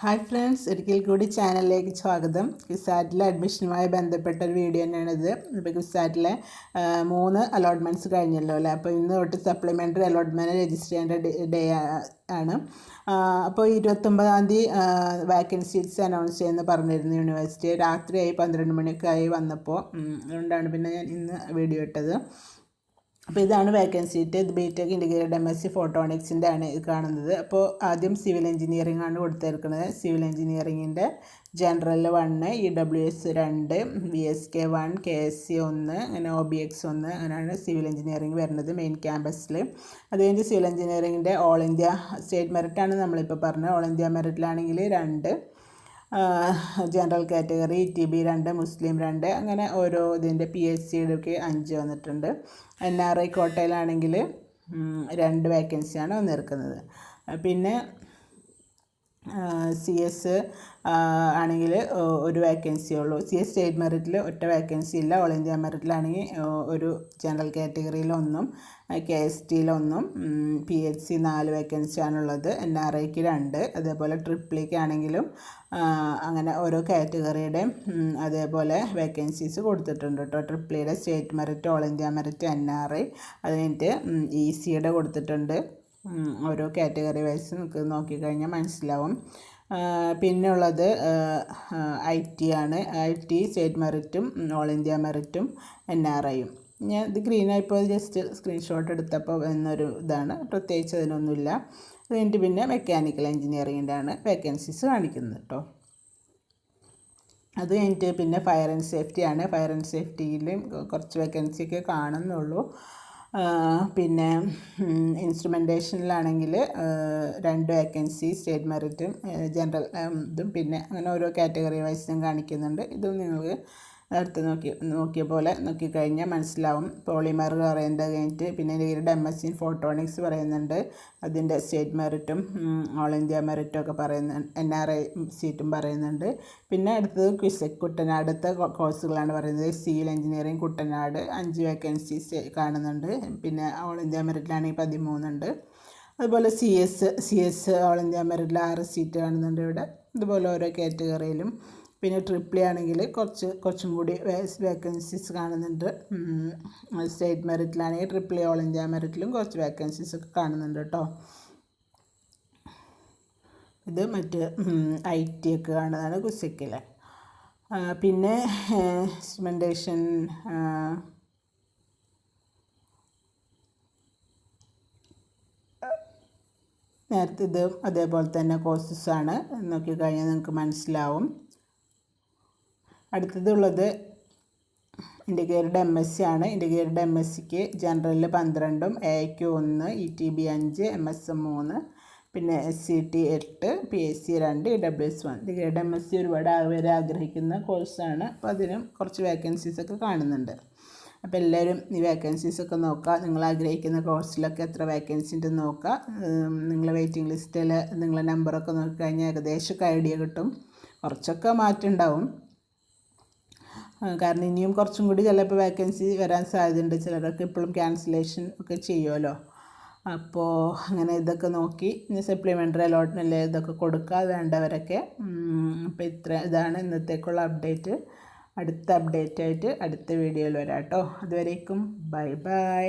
Hi friends, ഒരിക്കൽ കൂടി ചാനലിലേക്ക് സ്വാഗതം. ക്യുസാറ്റിലെ അഡ്മിഷനുമായി ബന്ധപ്പെട്ട ഒരു വീഡിയോ തന്നെയാണിത്. ഇപ്പോൾ ക്യുസാറ്റിലെ 3 അലോട്ട്മെൻറ്റ്സ് കഴിഞ്ഞല്ലോ അല്ലേ. അപ്പോൾ ഇന്ന് തൊട്ട് സപ്ലിമെൻ്ററി അലോട്ട്മെൻറ്റ് രജിസ്റ്റർ ചെയ്യേണ്ട ഡേ ആണ്. അപ്പോൾ 29-ാം തീയതി വാക്കൻസീസ് അനൗൺസ് ചെയ്യുമെന്ന് പറഞ്ഞിരുന്നു യൂണിവേഴ്സിറ്റി. രാത്രിയായി 12 മണിയൊക്കെ ആയി വന്നപ്പോൾ, അതുകൊണ്ടാണ് പിന്നെ ഞാൻ ഇന്ന് വീഡിയോ ഇട്ടത്. അപ്പോൾ ഇതാണ് വേക്കൻസി സീറ്റ്. ഇത് ബിടെക് ഇൻറ്റിഗ്രേറ്റഡ് MSc ഫോട്ടോണിക്സിൻ്റെ ആണ് ഇത് കാണുന്നത്. അപ്പോൾ ആദ്യം സിവിൽ എഞ്ചിനീയറിംഗ് ആണ് കൊടുത്തിരിക്കുന്നത്. സിവിൽ എഞ്ചിനീയറിങ്ങിൻ്റെ ജനറൽ 1, EWS 2, VSK 1, KSC 1, അങ്ങനെ OBX 1, അങ്ങനെയാണ് സിവിൽ എഞ്ചിനീയറിംഗ് വരുന്നത് മെയിൻ ക്യാമ്പസിൽ. അത് കഴിഞ്ഞ് സിവിൽ എഞ്ചിനീയറിങ്ങിൻ്റെ ഓൾ ഇന്ത്യ സ്റ്റേറ്റ് മെറിറ്റാണ് നമ്മളിപ്പോൾ പറഞ്ഞത്. ഓൾ ഇന്ത്യ മെറിറ്റിലാണെങ്കിൽ 2, ജനറൽ കാറ്റഗറി ETB 2, മുസ്ലിം 2, അങ്ങനെ ഓരോ ഇതിൻ്റെ PHCയുടെ ഒക്കെ 5 വന്നിട്ടുണ്ട്. NRI കോട്ടയിലാണെങ്കിൽ 2 വേക്കൻസിയാണ് വന്നിരിക്കുന്നത്. പിന്നെ CS ആണെങ്കിൽ 1 വേക്കൻസി ഉള്ളൂ. CS സ്റ്റേറ്റ് മെറിറ്റിൽ ഒറ്റ വേക്കൻസി ഇല്ല. ഓൾ ഇന്ത്യ മെറിറ്റിലാണെങ്കിൽ ഒരു ജനറൽ കാറ്റഗറിയിൽ 1, KSTയിൽ 1, PHC 4 വേക്കൻസിയാണുള്ളത്. NRIക്ക് 2, അതേപോലെ ട്രിപ്പിളിക്ക് ആണെങ്കിലും അങ്ങനെ ഓരോ കാറ്റഗറിയുടെയും അതേപോലെ വേക്കൻസീസ് കൊടുത്തിട്ടുണ്ട് കേട്ടോ. ട്രിപ്പിളിയുടെ state merit, all India merit, NRI, അത് കഴിഞ്ഞിട്ട് ECയുടെ കൊടുത്തിട്ടുണ്ട്. ഓരോ കാറ്റഗറി വൈസ് നമുക്ക് നോക്കിക്കഴിഞ്ഞാൽ മനസ്സിലാവും. പിന്നെ ഉള്ളത് IT ആണ്. IT സ്റ്റേറ്റ് മെറിറ്റും ഓൾ ഇന്ത്യ മെറിറ്റും NRIയും. ഞാൻ ഇത് ഗ്രീനായിപ്പോൾ ജസ്റ്റ് സ്ക്രീൻഷോട്ട് എടുത്തപ്പോൾ എന്നൊരു ഇതാണ്, പ്രത്യേകിച്ച് അതിനൊന്നുമില്ല. അത് കഴിഞ്ഞിട്ട് പിന്നെ മെക്കാനിക്കൽ എഞ്ചിനീയറിങ്ങിൻ്റെ ആണ് വേക്കൻസീസ് കാണിക്കുന്നത് കേട്ടോ. അത് കഴിഞ്ഞിട്ട് പിന്നെ ഫയർ ആൻഡ് സേഫ്റ്റി ആണ്. ഫയർ ആൻഡ് സേഫ്റ്റിയിലും കുറച്ച് വേക്കൻസിയൊക്കെ കാണുന്നുള്ളൂ. പിന്നെ ഇൻസ്ട്രുമെൻറ്റേഷനിലാണെങ്കിൽ 2 വേക്കൻസി സ്റ്റേറ്റ് മെറിറ്റും ജനറൽ ഇതും പിന്നെ അങ്ങനെ ഓരോ കാറ്റഗറി വൈസും കാണിക്കുന്നുണ്ട്. ഇതും നിങ്ങൾക്ക് അടുത്ത് നോക്കിയ പോലെ നോക്കിക്കഴിഞ്ഞാൽ മനസ്സിലാവും. പോളിമർ പറയുന്നത് കഴിഞ്ഞിട്ട് പിന്നെ ഇവരുടെ MSc ഫോട്ടോണിക്സ് പറയുന്നുണ്ട്. അതിൻ്റെ സ്റ്റേറ്റ് മെറിറ്റും ഓൾ ഇന്ത്യ മെറിറ്റും ഒക്കെ പറയുന്നുണ്ട്. NRI സീറ്റും പറയുന്നുണ്ട്. പിന്നെ അടുത്തത് കുട്ടനാടത്തെ കോഴ്സുകളാണ് പറയുന്നത്. സിവിൽ എഞ്ചിനീയറിംഗ് കുട്ടനാട് 5 വേക്കൻസീസ് കാണുന്നുണ്ട്. പിന്നെ ഓൾ ഇന്ത്യ മെറിറ്റിലാണെങ്കിൽ 13 ഉണ്ട്. അതുപോലെ CS ഓൾ ഇന്ത്യ മെറിറ്റിൽ 6 സീറ്റ് കാണുന്നുണ്ട് ഇവിടെ. ഇതുപോലെ ഓരോ കാറ്റഗറിയിലും. പിന്നെ ട്രിപ്പിളി ആണെങ്കിൽ കുറച്ചും കൂടി വേക്കൻസീസ് കാണുന്നുണ്ട്. സ്റ്റേറ്റ് മെറിറ്റിലാണെങ്കിൽ ട്രിപ്പിളി ഓൾ ഇന്ത്യ മെറിറ്റിലും കുറച്ച് വേക്കൻസീസ് ഒക്കെ കാണുന്നുണ്ട് കേട്ടോ. ഇത് മറ്റ് IT ഒക്കെ കാണുന്നതാണ് കുസിക്കിലെ. പിന്നെ ഇൻസ്ട്രുമെൻറ്റേഷൻ നേരത്തെ ഇത് അതേപോലെ തന്നെ കോഴ്സസാണ്. നോക്കിക്കഴിഞ്ഞാൽ നിങ്ങൾക്ക് മനസ്സിലാവും. അടുത്തതുള്ളത് ഇൻറ്റിഗ്രേറ്റഡ് MSc ആണ്. ഇൻറ്റിഗ്രേറ്റഡ് MScക്ക് ജനറലിൽ 12, AIക്ക് 1, ETB 5, MSM 3, പിന്നെ SCT 8, PHC 2, EWS 1. Integrated MSc ഒരുപാട് പേര് ആഗ്രഹിക്കുന്ന കോഴ്സാണ്. അപ്പോൾ അതിനും കുറച്ച് വേക്കൻസീസൊക്കെ കാണുന്നുണ്ട്. അപ്പോൾ എല്ലാവരും ഈ വേക്കൻസീസൊക്കെ നോക്കുക. നിങ്ങൾ ആഗ്രഹിക്കുന്ന കോഴ്സിലൊക്കെ എത്ര വേക്കൻസി ഉണ്ടെന്ന് നോക്കുക. നിങ്ങളെ വെയിറ്റിംഗ് ലിസ്റ്റിൽ നിങ്ങളെ നമ്പറൊക്കെ നോക്കിക്കഴിഞ്ഞാൽ ഏകദേശമൊക്കെ ഐഡിയ കിട്ടും. കുറച്ചൊക്കെ മാറ്റം ഉണ്ടാവും. കാരണം ഇനിയും കുറച്ചും കൂടി ചിലപ്പോൾ വേക്കൻസി വരാൻ സാധ്യതയുണ്ട്. ചിലരൊക്കെ ഇപ്പോഴും ക്യാൻസലേഷൻ ഒക്കെ ചെയ്യുമല്ലോ. അപ്പോൾ അങ്ങനെ ഇതൊക്കെ നോക്കി സപ്ലിമെൻ്ററി അലോട്ട്മെൻറ്റ് ഇതൊക്കെ കൊടുക്കുക വേണ്ടവരൊക്കെ. അപ്പോൾ ഇതാണ് ഇന്നത്തേക്കുള്ള അപ്ഡേറ്റ്. അടുത്ത അപ്ഡേറ്റായിട്ട് അടുത്ത വീഡിയോയിൽ വരാം കേട്ടോ. അതുവരേക്കും ബൈ ബൈ.